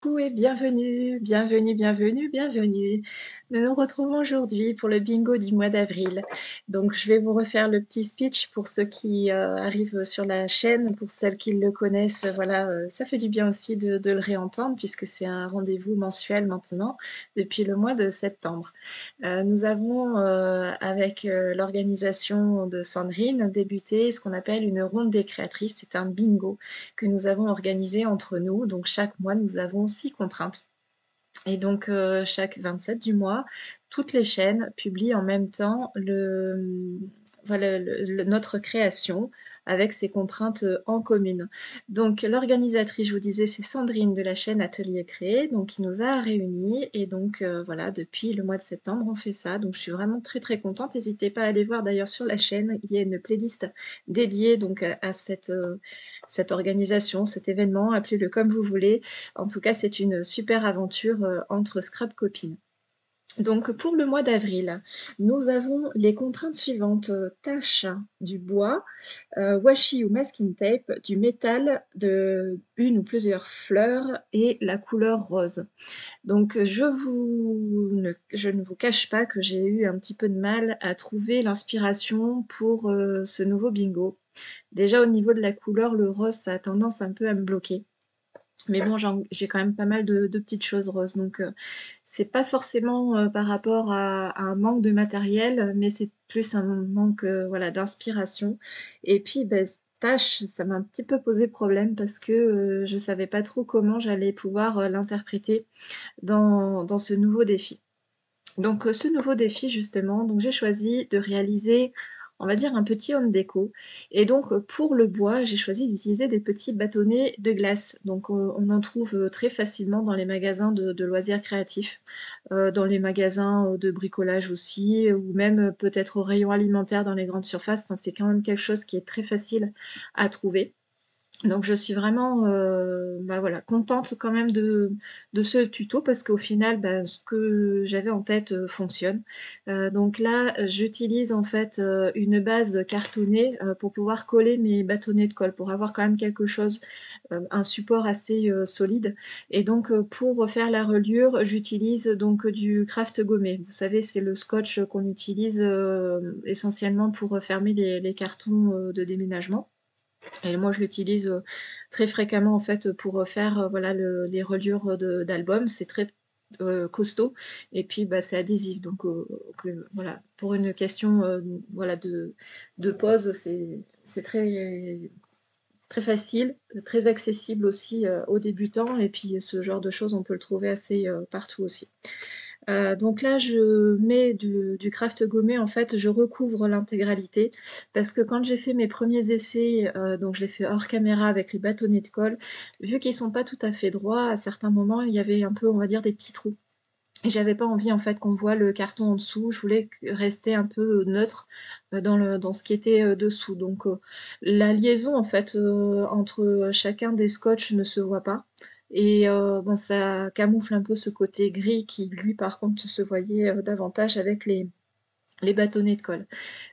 Coucou et bienvenue, bienvenue, bienvenue, bienvenue. Nous nous retrouvons aujourd'hui pour le bingo du mois d'avril. Donc je vais vous refaire le petit speech pour ceux qui, arrivent sur la chaîne. Pour celles qui le connaissent, voilà, ça fait du bien aussi de le réentendre puisque c'est un rendez-vous mensuel maintenant depuis le mois de septembre. Nous avons, avec, l'organisation de Sandrine, débuté ce qu'on appelle une ronde des créatrices. C'est un bingo que nous avons organisé entre nous. Donc chaque mois, nous avons 6 contraintes et donc chaque 27 du mois, toutes les chaînes publient en même temps voilà notre création avec ses contraintes, en commune. Donc l'organisatrice, je vous disais, c'est Sandrine de la chaîne Atelier Créé, donc qui nous a réunis et donc voilà, depuis le mois de septembre, on fait ça. Donc je suis vraiment très, très contente. N'hésitez pas à aller voir d'ailleurs sur la chaîne, il y a une playlist dédiée donc à cette organisation, cet événement, appelez-le comme vous voulez. En tout cas, c'est une super aventure, entre scrap copines. Donc pour le mois d'avril, nous avons les contraintes suivantes: tache, du bois, washi ou masking tape, du métal, de une ou plusieurs fleurs et la couleur rose. Donc je ne vous cache pas que j'ai eu un petit peu de mal à trouver l'inspiration pour, ce nouveau bingo. Déjà au niveau de la couleur, le rose, ça a tendance un peu à me bloquer. Mais bon, j'ai quand même pas mal de petites choses roses, donc c'est pas forcément par rapport à un manque de matériel, mais c'est plus un manque voilà, d'inspiration. Et puis, ben, tâche, ça m'a un petit peu posé problème parce que je savais pas trop comment j'allais pouvoir l'interpréter dans ce nouveau défi. Donc ce nouveau défi justement, donc j'ai choisi de réaliser, on va dire un petit home déco et donc pour le bois, j'ai choisi d'utiliser des petits bâtonnets de glace. Donc on en trouve, très facilement dans les magasins de loisirs créatifs, dans les magasins, de bricolage aussi, ou même, peut-être au rayon alimentaire dans les grandes surfaces. Enfin, c'est quand même quelque chose qui est très facile à trouver. Donc je suis vraiment, bah, voilà, contente quand même de ce tuto parce qu'au final, bah, ce que j'avais en tête, fonctionne. Donc là, j'utilise en fait, une base cartonnée, pour pouvoir coller mes bâtonnets de colle, pour avoir quand même quelque chose, un support assez, solide et donc pour faire la reliure, j'utilise donc du craft gommé. Vous savez, c'est le scotch qu'on utilise, essentiellement pour fermer les cartons, de déménagement. Et moi, je l'utilise très fréquemment en fait pour faire voilà les reliures d'albums. C'est très costaud et puis bah, c'est adhésif. Donc voilà, pour une question voilà, de pose, c'est très, très facile, très accessible aussi aux débutants. Et puis ce genre de choses, on peut le trouver assez partout aussi. Donc là, je mets du craft gommé, en fait, je recouvre l'intégralité parce que quand j'ai fait mes premiers essais, donc je l'ai fait hors caméra avec les bâtonnets de colle, vu qu'ils sont pas tout à fait droits, à certains moments, il y avait un peu, on va dire, des petits trous et j'avais pas envie, en fait, qu'on voit le carton en dessous. Je voulais rester un peu neutre, dans ce qui était, dessous. Donc la liaison, en fait, entre chacun des scotch ne se voit pas et bon, ça camoufle un peu ce côté gris qui, lui, par contre, se voyait, davantage avec les bâtonnets de colle.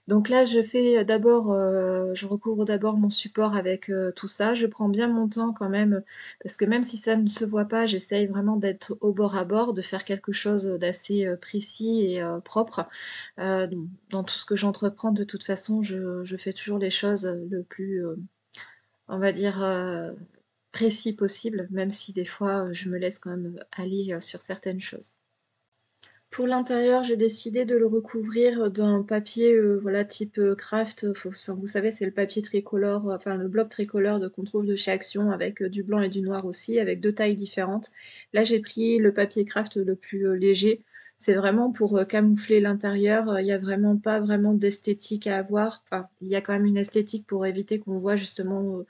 Donc là, je fais d'abord, je recouvre d'abord mon support avec tout ça. Je prends bien mon temps quand même, parce que même si ça ne se voit pas, j'essaye vraiment d'être au bord à bord, de faire quelque chose d'assez précis et propre. Dans tout ce que j'entreprends, de toute façon, je fais toujours les choses le plus, on va dire, précis possible, même si des fois je me laisse quand même aller sur certaines choses. Pour l'intérieur, j'ai décidé de le recouvrir d'un papier, voilà, type, craft, vous savez, c'est le papier tricolore, enfin le bloc tricolore qu'on trouve de chez Action avec, du blanc et du noir aussi, avec 2 tailles différentes. Là, j'ai pris le papier craft le plus, léger. C'est vraiment pour, camoufler l'intérieur, il y a vraiment pas vraiment d'esthétique à avoir. Enfin, il y a quand même une esthétique pour éviter qu'on voit justement,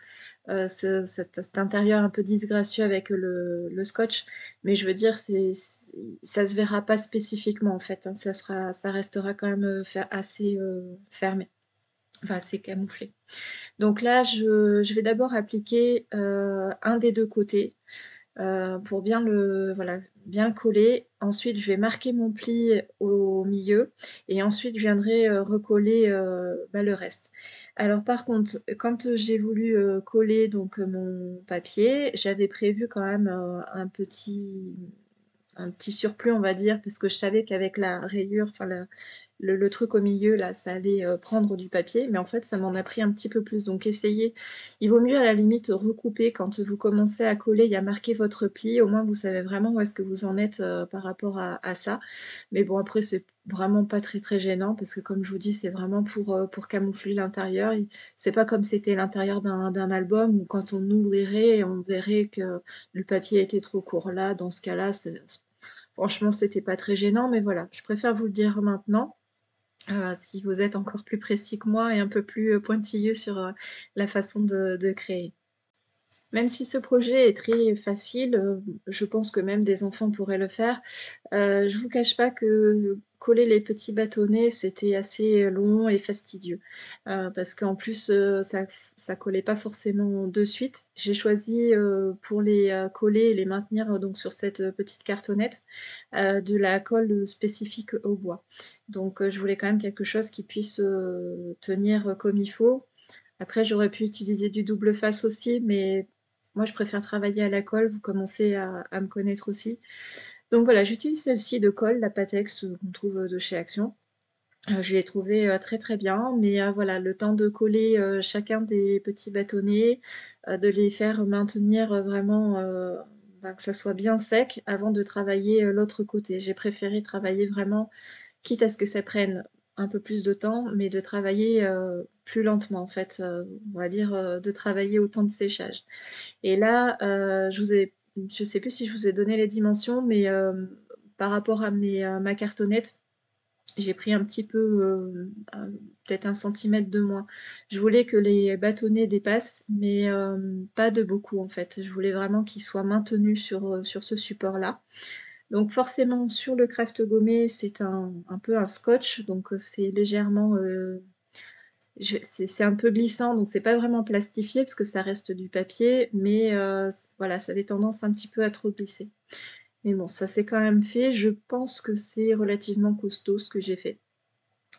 cet intérieur un peu disgracieux avec le scotch. Mais je veux dire, ça se verra pas spécifiquement en fait, hein. Ça restera quand même assez fermé, enfin assez camouflé. Donc là, je vais d'abord appliquer un des deux côtés. pour bien le voilà, bien le coller. Ensuite, je vais marquer mon pli au milieu et ensuite je viendrai, recoller, bah, le reste. Alors par contre, quand, j'ai voulu, coller donc, mon papier, j'avais prévu quand même, un petit surplus, on va dire, parce que je savais qu'avec la rayure, enfin le truc au milieu là, ça allait, prendre du papier, mais en fait, ça m'en a pris un petit peu plus. Donc essayez il vaut mieux à la limite recouper quand vous commencez à coller, il y a marqué votre pli, au moins vous savez vraiment où est-ce que vous en êtes, par rapport à ça. Mais bon après c'est vraiment pas très, très gênant parce que comme je vous dis, c'est vraiment pour camoufler l'intérieur. C'est pas comme c'était l'intérieur d'un album où quand on ouvrirait, on verrait que le papier était trop court. Là, dans ce cas-là, c'est franchement, c'était pas très gênant, mais voilà, je préfère vous le dire maintenant, si vous êtes encore plus précis que moi et un peu plus, pointilleux sur, la façon de créer. Même si ce projet est très facile, je pense que même des enfants pourraient le faire. Je vous cache pas que coller les petits bâtonnets, c'était assez long et fastidieux. Parce qu'en plus, ça collait pas forcément de suite. J'ai choisi, pour les, coller et les maintenir, donc sur cette, petite cartonnette, de la colle, spécifique au bois. Donc, je voulais quand même quelque chose qui puisse, tenir, comme il faut. Après, j'aurais pu utiliser du double face aussi, mais moi, je préfère travailler à la colle. Vous commencez à me connaître aussi. Donc voilà, j'utilise celle-ci de colle, la Pattex, qu'on trouve, de chez Action. Je l'ai trouvée, très, très bien, mais voilà, le temps de coller, chacun des petits bâtonnets, de les faire maintenir, vraiment, bah, que ça soit bien sec avant de travailler, l'autre côté. J'ai préféré travailler vraiment quitte à ce que ça prenne un peu plus de temps, mais de travailler, plus lentement en fait, on va dire, de travailler au temps de séchage. Et là, je sais plus si je vous ai donné les dimensions, mais par rapport à ma cartonnette, j'ai pris un petit peu, peut-être 1 centimètre de moins. Je voulais que les bâtonnets dépassent, mais pas de beaucoup en fait. Je voulais vraiment qu'ils soient maintenus sur ce support-là. Donc forcément sur le craft gommé, c'est un peu un scotch, donc c'est légèrement, c'est un peu glissant, donc c'est pas vraiment plastifié parce que ça reste du papier, mais voilà, ça avait tendance un petit peu à trop glisser. Mais bon, ça s'est quand même fait. Je pense que c'est relativement costaud ce que j'ai fait.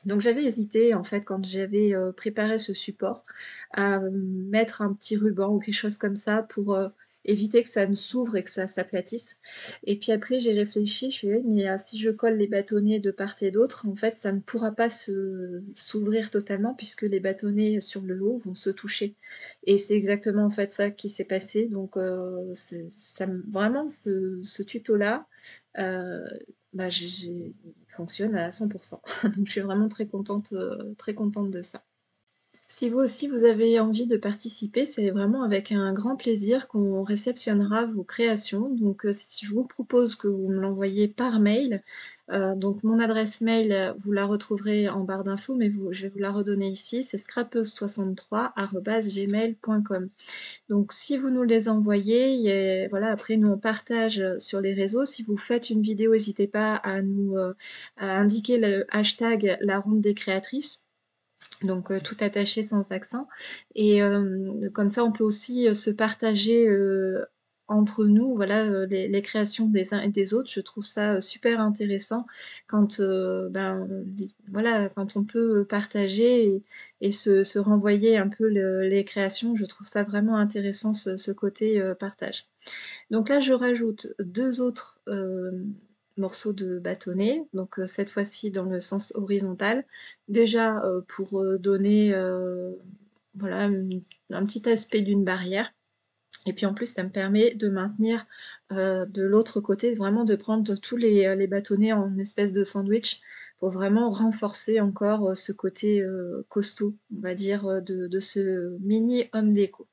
Donc j'avais hésité en fait quand j'avais, préparé ce support à, mettre un petit ruban ou quelque chose comme ça pour, éviter que ça ne s'ouvre et que ça s'aplatisse. Et puis après j'ai réfléchi, je fais: «Oui mais si je colle les bâtonnets de part et d'autre, en fait ça ne pourra pas s'ouvrir totalement puisque les bâtonnets sur le haut vont se toucher». Et c'est exactement en fait ça qui s'est passé donc c'est ça me vraiment ce tuto-là, heu, bah il fonctionne à 100. Donc je suis vraiment très contente de ça. Si vous aussi vous avez envie de participer, c'est vraiment avec un grand plaisir qu'on réceptionnera vos créations. Donc, si je vous propose que vous me l'envoyez par mail. Donc mon adresse mail, vous la retrouverez en barre d'infos, mais je vais vous la redonner ici, c'est scrapeuse63@gmail.com. Donc si vous nous les envoyez et voilà, après nous on partage, sur les réseaux. Si vous faites une vidéo, n'hésitez pas à indiquer le hashtag La Ronde des Créatrices, donc tout attaché sans accent et comme ça on peut aussi, se partager, entre nous, voilà, les créations des uns et des autres. Je trouve ça, super intéressant quand, ben, voilà, quand on peut partager et se renvoyer un peu les créations. Je trouve ça vraiment intéressant ce côté, partage. Donc là, je rajoute 2 autres, morceaux de bâtonnet, donc cette fois-ci dans le sens horizontal. Déjà, pour, donner, voilà, un petit aspect d'une barrière et puis en plus, ça me permet de maintenir, de l'autre côté, vraiment de prendre tous les bâtonnets en espèce de sandwich pour vraiment renforcer encore, ce côté, costaud, on va dire, de ce mini home déco.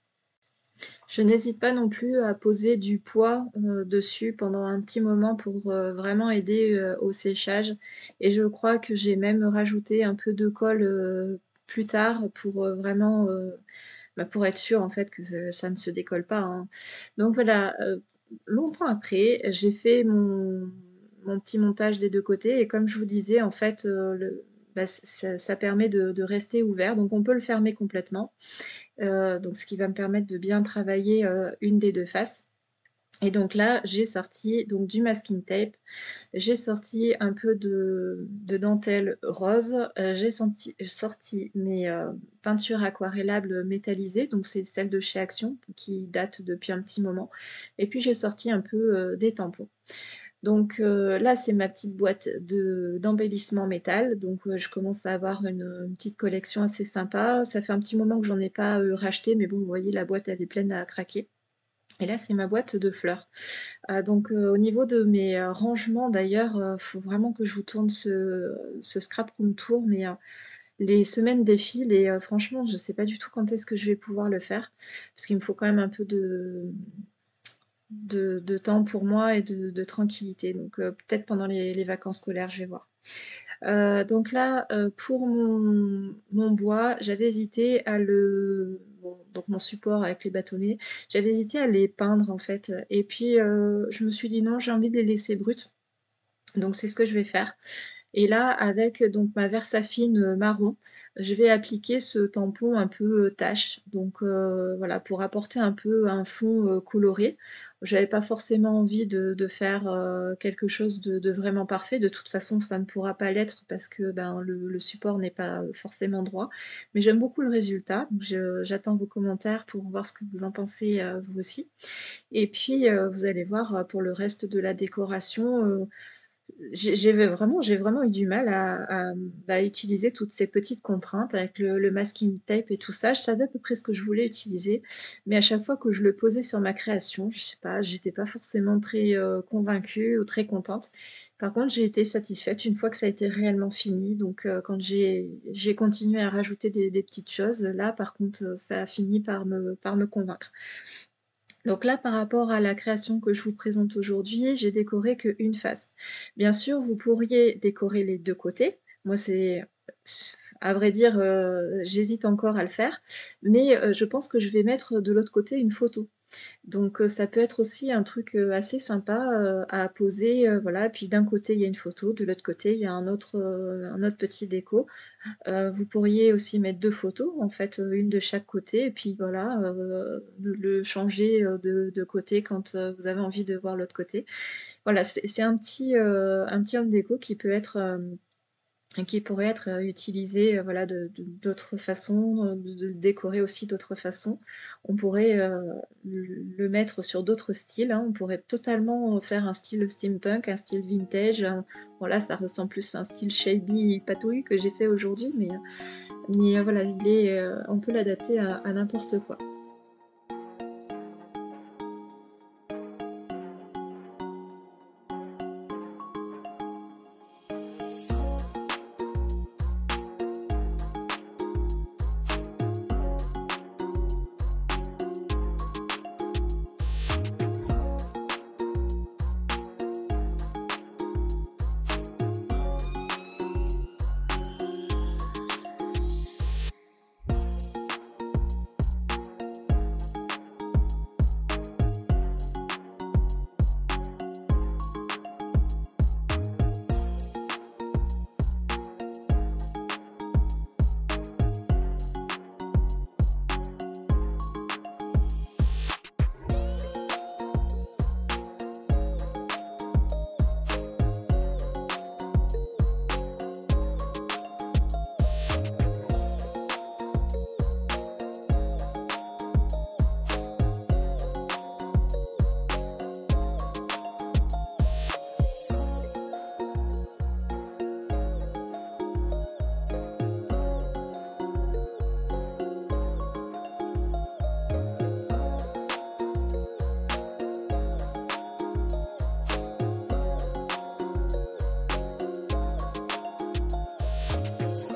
Je n'hésite pas non plus à poser du poids, dessus pendant un petit moment pour, vraiment aider, au séchage et je crois que j'ai même rajouté un peu de colle, plus tard pour, vraiment, bah, pour être sûre en fait que ça ne se décolle pas, hein. Donc voilà, longtemps après, j'ai fait mon petit montage des 2 côtés et comme je vous disais en fait, bah, ça permet de rester ouvert donc on peut le fermer complètement. Donc ce qui va me permettre de bien travailler, une des 2 faces Et donc là, j'ai sorti donc du masking tape, j'ai sorti un peu de dentelle rose, sorti mes, peintures aquarellables métallisées, donc c'est celles de chez Action qui datent depuis un petit moment et puis j'ai sorti un peu, des tampons. Donc là, c'est ma petite boîte d'embellissement métal, donc je commence à avoir une petite collection assez sympa. Ça fait un petit moment que j'en ai pas, racheté, mais bon, vous voyez, la boîte, elle est pleine à craquer et là, c'est ma boîte de fleurs. Donc au niveau de mes, rangements d'ailleurs, faut vraiment que je vous tourne ce scrap room tour, mais les semaines défilent et franchement, je sais pas du tout quand est-ce que je vais pouvoir le faire. Parce qu'il me faut quand même un peu de temps pour moi et de tranquillité. Donc peut-être pendant les vacances scolaires, je vais voir. Donc là, pour mon bois, j'avais hésité à donc mon support avec les bâtonnets, j'avais hésité à les peindre en fait et puis, je me suis dit: «Non, j'ai envie de les laisser bruts». Donc c'est ce que je vais faire. Et là, avec donc ma Versafine, marron, je vais appliquer ce tampon un peu, tache. Donc voilà, pour apporter un peu un fond, coloré. J'avais pas forcément envie de faire, quelque chose de vraiment parfait. De toute façon, ça ne pourra pas l'être parce que, ben, le support n'est pas, forcément droit. Mais j'aime beaucoup le résultat, donc j'attends vos commentaires pour voir ce que vous en pensez, vous aussi. Et puis, vous allez voir, pour le reste de la décoration, j'ai vraiment eu du mal à utiliser toutes ces petites contraintes avec le masking tape et tout ça. Je savais à peu près ce que je voulais utiliser, mais à chaque fois que je le posais sur ma création, je sais pas, j'étais pas forcément très, convaincue ou très contente. Par contre, j'ai été satisfaite une fois que ça a été réellement fini, donc quand j'ai continué à rajouter des petites choses, là par contre, ça a fini par me convaincre. Donc là, par rapport à la création que je vous présente aujourd'hui, j'ai décoré qu'une face. Bien sûr, vous pourriez décorer les 2 côtés. Moi, c'est à vrai dire, j'hésite encore à le faire, mais je pense que je vais mettre de l'autre côté une photo. Donc ça peut être aussi un truc, assez sympa, à poser, voilà. Puis d'un côté, il y a une photo, de l'autre côté, il y a un autre petit déco. Vous pourriez aussi mettre 2 photos, en fait, 1 de chaque côté et puis voilà, le changer, de côté quand, vous avez envie de voir l'autre côté. Voilà, c'est un petit home déco qui peut être, qui pourrait être, utilisé, voilà, d'autres façons, de le décorer aussi d'autres façons. On pourrait, le mettre sur d'autres styles, hein. On pourrait totalement, faire un style steampunk, un style vintage, bon là, ça ressemble plus à un style shabby patouille que j'ai fait aujourd'hui, mais voilà, on peut l'adapter à n'importe quoi.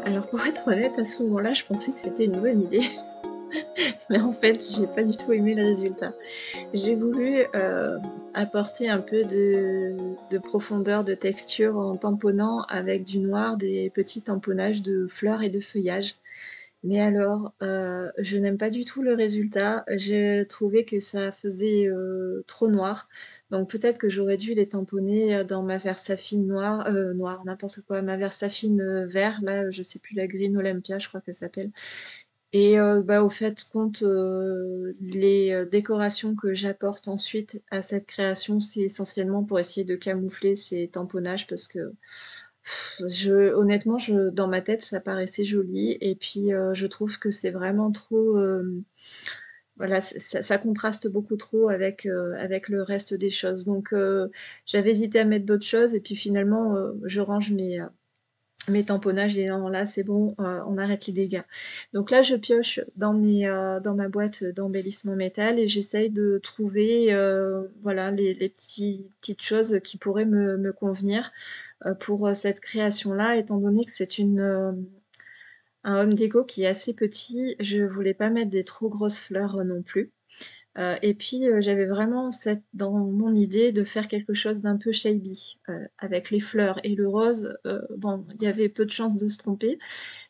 Alors pour être honnête, à ce moment-là, je pensais que c'était une bonne idée, mais en fait, j'ai pas du tout aimé le résultat. J'ai voulu, apporter un peu de profondeur, de texture en tamponnant avec du noir des petits tamponnages de fleurs et de feuillages. Mais alors, je n'aime pas du tout le résultat. J'ai trouvé que ça faisait, trop noir. Donc peut-être que j'aurais dû les tamponner, dans ma Versafine noire, n'importe quoi, ma Versafine, vert là, je sais plus, la Green Olympia je crois qu'elle s'appelle. Et bah, au fait, compte les décorations que j'apporte ensuite à cette création, c'est essentiellement pour essayer de camoufler ces tamponnages parce que honnêtement, dans ma tête, ça paraissait joli et puis je trouve que c'est vraiment trop, voilà, ça contraste beaucoup trop avec le reste des choses. Donc j'avais hésité à mettre d'autres choses et puis finalement, je range mes tamponnages et non, là, c'est bon, on arrête les dégâts. Donc là, je pioche dans ma boîte d'embellissement métal et j'essaye de trouver, voilà, les petites choses qui pourraient me convenir, pour, cette création-là, étant donné que c'est un home déco qui est assez petit, je voulais pas mettre des trop grosses fleurs, non plus. Et puis, j'avais vraiment dans mon idée de faire quelque chose d'un peu shabby, avec les fleurs et le rose, bon, il y avait peu de chances de se tromper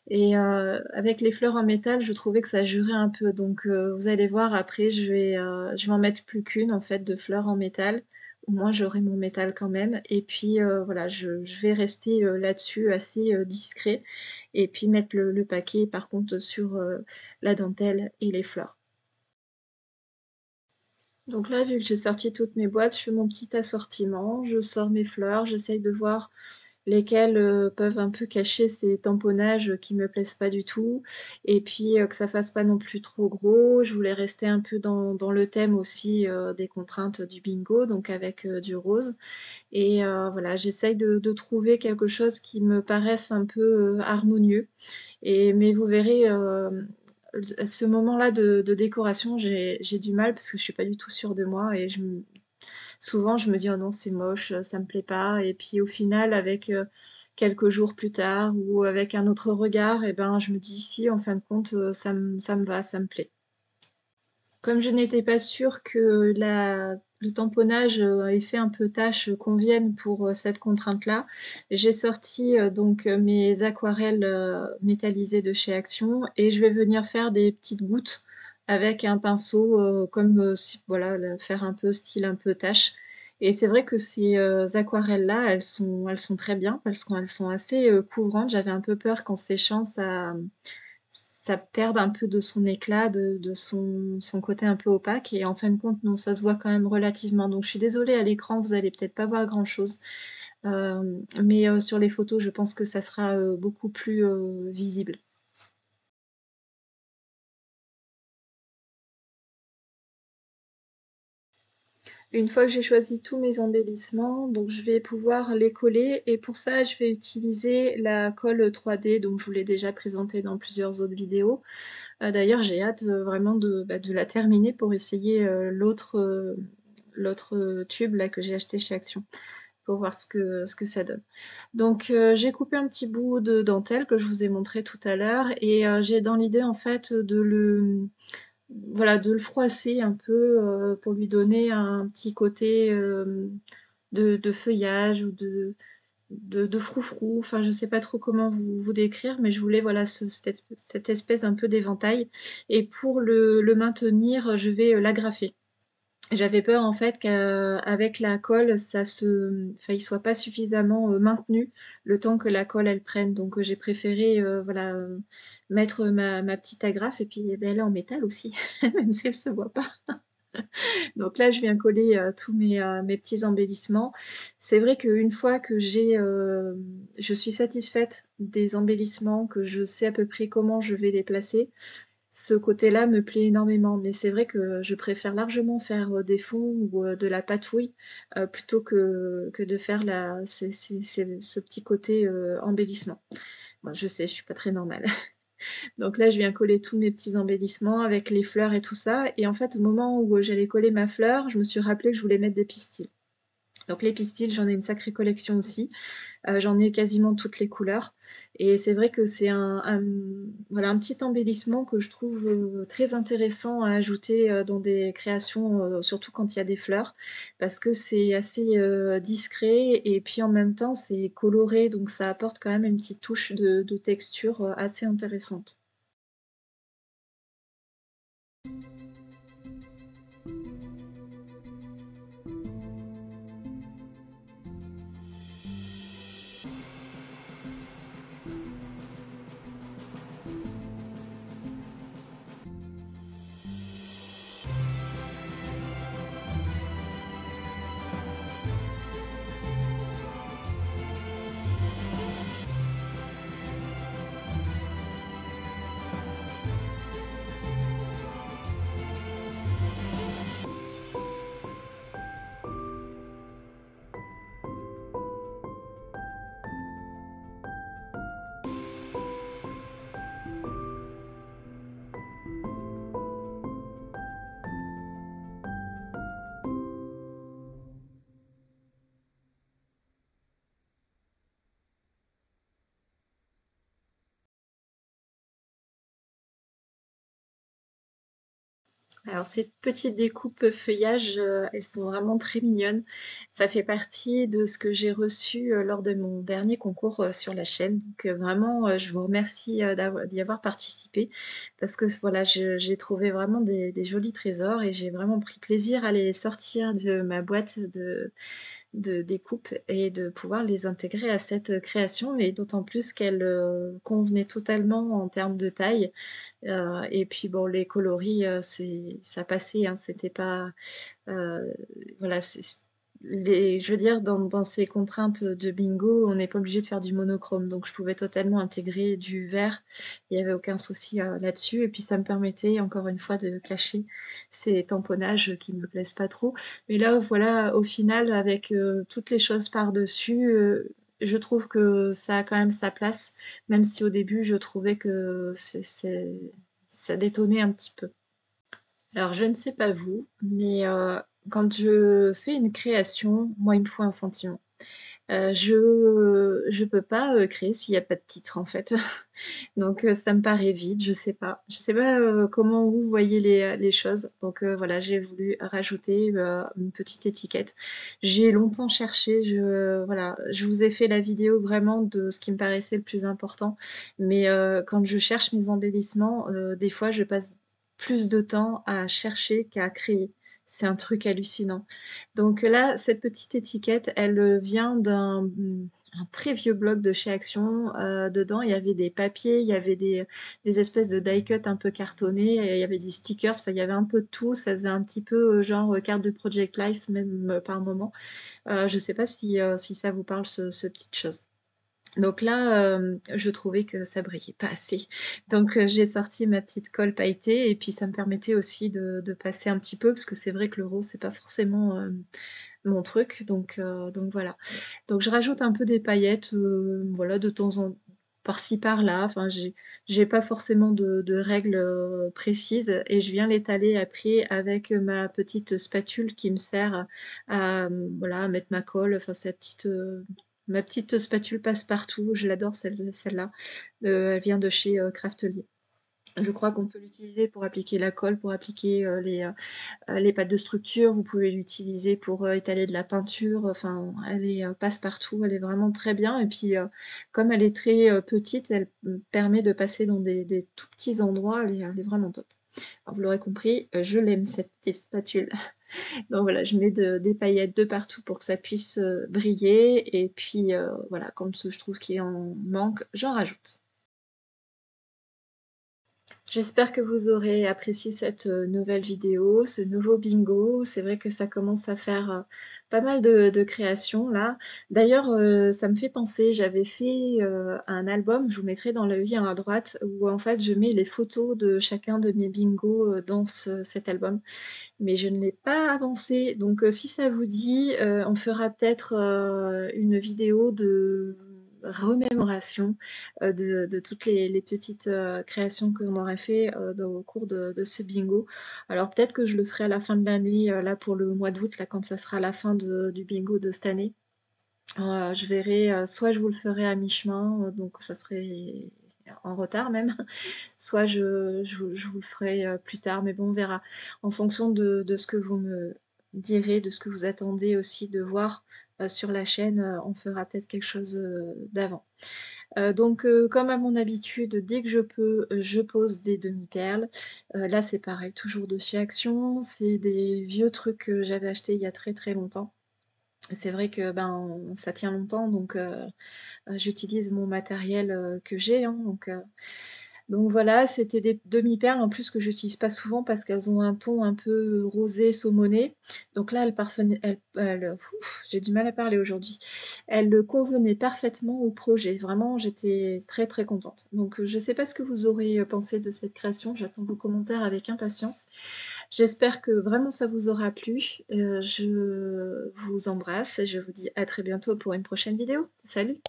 et avec les fleurs en métal, je trouvais que ça jurait un peu donc vous allez voir après je vais en mettre plus qu'une en fait de fleurs en métal. Au moins j'aurai mon métal quand même et puis, voilà, je vais rester, là-dessus assez, discret et puis mettre le paquet par contre sur, la dentelle et les fleurs. Donc là, vu que j'ai sorti toutes mes boîtes, je fais mon petit assortiment, je sors mes fleurs, j'essaye de voir lesquelles peuvent un peu cacher ces tamponnages qui me plaisent pas du tout, et puis que ça fasse pas non plus trop gros. Je voulais rester un peu dans le thème aussi des contraintes du bingo, donc avec du rose. Et voilà, j'essaye de trouver quelque chose qui me paraisse un peu harmonieux. Mais vous verrez, à ce moment-là de décoration, j'ai du mal parce que je suis pas du tout sûre de moi et souvent je me dis: «Oh non, c'est moche, ça me plaît pas» et puis au final avec, quelques jours plus tard ou avec un autre regard et ben, je me dis: «Si, en fin de compte, ça me va, ça me plaît». Comme je n'étais pas sûre que le tamponnage, effet un peu tache, convienne pour, cette contrainte-là, j'ai sorti, donc, mes aquarelles, métallisées de chez Action et je vais venir faire des petites gouttes avec un pinceau, comme, si voilà, faire un peu style un peu tache et c'est vrai que ces, aquarelles-là, elles sont très bien parce qu'elles sont assez, couvrantes. J'avais un peu peur qu'en séchant ça perde un peu de son éclat, de son côté un peu opaque et en fin de compte, non, ça se voit quand même relativement. Donc je suis désolée à l'écran, vous allez peut-être pas voir grand-chose, mais sur les photos, je pense que ça sera, beaucoup plus, visible. Une fois que j'ai choisi tous mes embellissements, donc je vais pouvoir les coller et pour ça, je vais utiliser la colle 3D, donc je vous l'ai déjà présentée dans plusieurs autres vidéos. D'ailleurs, j'ai hâte, vraiment de la terminer pour essayer, l'autre, tube là que j'ai acheté chez Action, pour voir ce que ça donne. Donc, j'ai coupé un petit bout de dentelle que je vous ai montré tout à l'heure et j'ai dans l'idée en fait voilà, de le froisser un peu, pour lui donner un petit côté, de feuillage ou de froufrou, enfin je sais pas trop comment vous décrire, mais je voulais voilà cette espèce un peu d'éventail et pour le maintenir, je vais, l'agrafer. J'avais peur en fait qu'avec la colle, enfin, il soit pas suffisamment, maintenu le temps que la colle elle prenne. Donc, j'ai préféré, voilà, mettre ma petite agrafe et puis, eh beh, elle est en métal aussi, même si elle se voit pas. Donc là, je viens coller, tous mes petits embellissements. C'est vrai qu'une fois que je suis satisfaite des embellissements, que je sais à peu près comment je vais les placer, ce côté-là me plaît énormément, mais c'est vrai que je préfère largement faire, des fonds ou, de la patouille, plutôt que de faire ce petit côté, embellissement. Bon, je sais, je suis pas très normale. Donc là, je viens coller tous mes petits embellissements avec les fleurs et tout ça et en fait, au moment où j'allais coller ma fleur, je me suis rappelé que je voulais mettre des pistils. Donc les pistils, j'en ai une sacrée collection aussi. J'en ai quasiment toutes les couleurs et c'est vrai que c'est voilà, un petit embellissement que je trouve, très intéressant à ajouter, dans des créations, surtout quand il y a des fleurs, parce que c'est assez, discret et puis en même temps c'est coloré, donc ça apporte quand même une petite touche de texture, assez intéressante. Alors ces petites découpes feuillage, elles sont vraiment très mignonnes. Ça fait partie de ce que j'ai reçu, lors de mon dernier concours, sur la chaîne. Donc, vraiment, je vous remercie, d'y avoir participé parce que voilà, j'ai trouvé vraiment des jolis trésors et j'ai vraiment pris plaisir à les sortir de ma boîte de découpe et de pouvoir les intégrer à cette, création et d'autant plus qu'elles, convenaient totalement en termes de taille. Et puis bon, les coloris, ça passait, hein, c'était pas, heu, voilà, je veux dire dans ces contraintes de bingo, on n'est pas obligé de faire du monochrome, donc je pouvais totalement intégrer du vert. Il y avait aucun souci, là-dessus et puis ça me permettait encore une fois de cacher ces tamponnages qui me plaisent pas trop. Mais là, voilà, au final avec, toutes les choses par-dessus, je trouve que ça a quand même sa place, même si au début je trouvais que ça détonnait un petit peu. Alors je ne sais pas vous, mais quand je fais une création, moi il me faut un sentiment. Je peux pas, créer s'il y a pas de titre en fait. Donc ça me paraît vide, je sais pas. Je sais pas, comment vous voyez les choses. Donc voilà, j'ai voulu rajouter, une petite étiquette. J'ai longtemps cherché, voilà, je vous ai fait la vidéo vraiment de ce qui me paraissait le plus important. Mais quand je cherche mes embellissements, des fois je passe plus de temps à chercher qu'à créer. C'est un truc hallucinant. Donc là, cette petite étiquette, elle, vient un très vieux blog de chez Action. Dedans, il y avait des papiers, il y avait des espèces de die cut un peu cartonnés, et il y avait des stickers, enfin, il y avait un peu de tout. Ça faisait un petit peu, genre, carte de Project Life même, par moment. Je sais pas si ça vous parle ce petites choses. Donc là, je trouvais que ça brillait pas assez. Donc j'ai sorti ma petite colle pailletée et puis ça me permettait aussi de passer un petit peu parce que c'est vrai que le rose, c'est pas forcément, mon truc donc voilà. Donc je rajoute un peu des paillettes, voilà de temps en par-ci par-là, enfin j'ai pas forcément de règles, précises et je viens l'étaler après avec ma petite spatule qui me sert à, voilà, à mettre ma colle, enfin ma petite spatule passe-partout, je l'adore celle-là. Elle vient de chez, Craftelier. Je crois qu'on peut l'utiliser pour appliquer la colle, pour appliquer, les pâtes de structure, vous pouvez l'utiliser pour, étaler de la peinture, enfin elle est, passe-partout, elle est vraiment très bien et puis, comme elle est très, petite, elle me permet de passer dans des tout petits endroits, elle est vraiment top. Alors vous l'aurez compris, je l'aime cette petite spatule. Donc voilà, je mets des paillettes de partout pour que ça puisse, briller et puis, voilà, quand je trouve qu'il en manque, j'en rajoute. J'espère que vous aurez apprécié cette, nouvelle vidéo, ce nouveau bingo. C'est vrai que ça commence à faire, pas mal de créations là. D'ailleurs, ça me fait penser, j'avais fait, un album, je vous mettrai dans le lien à droite, où en fait je mets les photos de chacun de mes bingos, dans cet album. Mais je ne l'ai pas avancé, donc si ça vous dit, on fera peut-être, une vidéo de remémoration, de toutes les petites, créations qu'on aura fait, au cours de ce bingo. Alors peut-être que je le ferai à la fin de l'année, là pour le mois d'août, là quand ça sera la fin du bingo de cette année. Je verrai, soit je vous le ferai à mi-chemin, donc ça serait en retard même, soit je vous le ferai, plus tard, mais bon, on verra. En fonction de ce que vous me direz, de ce que vous attendez aussi de voir, sur la chaîne, on fera peut-être quelque chose, d'avant. Donc comme à mon habitude, dès que je peux, je pose des demi-perles. Là, c'est pareil, toujours de chez Action. C'est des vieux trucs que j'avais achetés il y a très, très longtemps. C'est vrai que, ben, ça tient longtemps donc j'utilise mon matériel, que j'ai, hein, donc voilà, c'était des demi-perles en plus que j'utilise pas souvent parce qu'elles ont un ton un peu rosé saumoné. Donc là, j'ai du mal à parler aujourd'hui. Elles convenaient parfaitement au projet. Vraiment, j'étais très, très contente. Donc je sais pas ce que vous aurez, pensé de cette création, j'attends vos commentaires avec impatience. J'espère que vraiment ça vous aura plu. Je vous embrasse et je vous dis à très bientôt pour une prochaine vidéo. Salut!